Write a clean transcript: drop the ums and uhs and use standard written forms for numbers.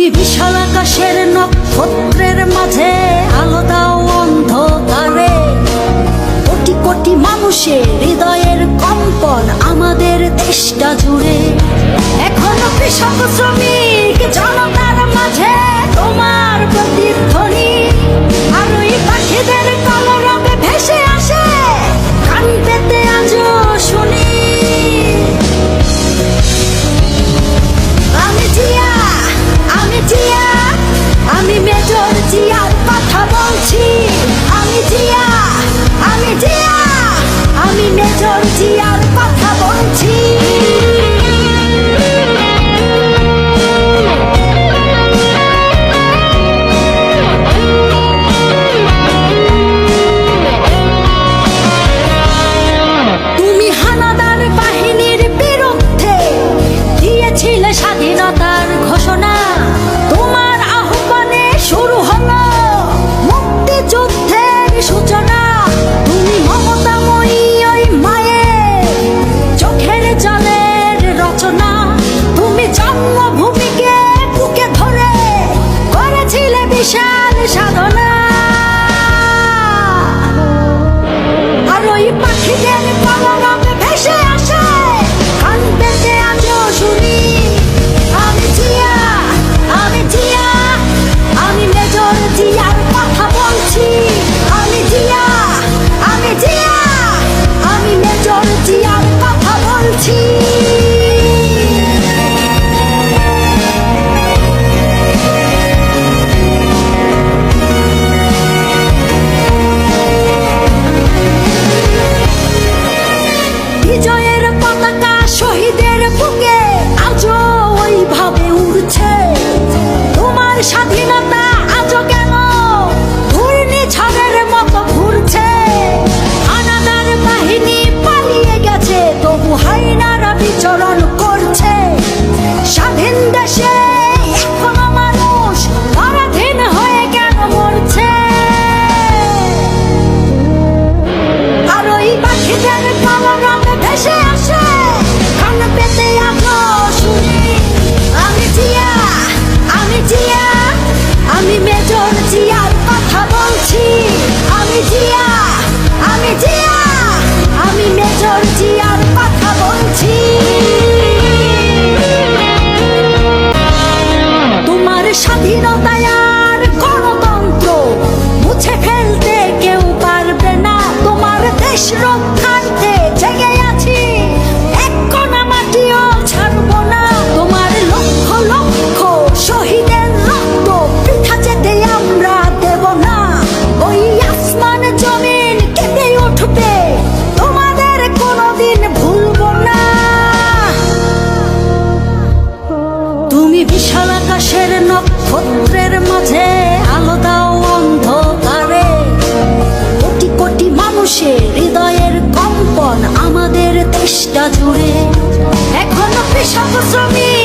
তুমি বিশাল আকাশের নক্ষত্রের মাঝে আলো দাও অন্ধকারে। কোটি কোটি মানুষের হৃদয়ের কম্পন আমাদের দেশটা জুড়ে। এখনো কৃষক শ্রমিক জনতার মাঝে তোমার প্রতিধ্বনি। আর ওই পাখিদের কলরবে ভেসে আসে কান পেতে আজও শুনি। আমি মেজর জিয়ার কথা বলছি। আমি মেজর জিয়ার কথা বলছি। তুমি হানাদার বাহিনীর বিরুদ্ধে দিয়েছিলে স্বাধীনতার ঘোষণা। তোমার আহ্বানে শুরু হলো মুক্তিযুদ্ধের সূচনা। তুমি মমতাময়ী ওই মায়ের চোখের জলের রচনা। তুমি জন্মভূমিকে বুকে ধরে করেছিলে বিশাল সাধনা। আর ওই পাখিদের কলরবে ভেসে আসে কান পেতে আজও শুনি। আমি মেজর জিয়ার কথা বলছি। আমি মেজর জিয়ার কথা বলছি। বিজয়ের পতাকা শহীদের বুকে আজও ওইভাবে উড়ছে। তোমার স্বাধীনতা আজও কেন ঘূর্ণিঝড়ের মতো ঘুরছে। হানাদার বাহিনী পালিয়ে গেছে তবু হাইনারা বিচরণ করছে। স্বাধীন দেশে এখনো মানুষ পরাধীন হয়ে কেন মরছে। আর ওই পাখিদের কলরবে ভেসে আসে কান পেতে আজও শুনি। আমি মেজর জিয়ার কথা বলছি। আমি মেজর জিয়ার কথা বলছি। তোমার স্বাধীনতায় আর গণতন্ত্র মুছে ফেলতে কেউ পারবে না। তোমার দেশ রক্ষার্থে জেগে আছি, এক কণা মাটিও ছাড়বো না। তোমার লক্ষ লক্ষ শহীদের রক্ত বৃথা যেতে আমরা দেব না। ওই আসমান জমিন কেঁপে উঠবে তোমাদের কোনোদিন ভুলবো না। তুমি বিশাল আকাশের নক্ষত্রের মাঝে আলো দাও অন্ধকারে। কোটি কোটি মানুষের হৃদয়ের কম্পন আমাদের দেশটা জুড়ে। এখনো কৃষক শ্রমিক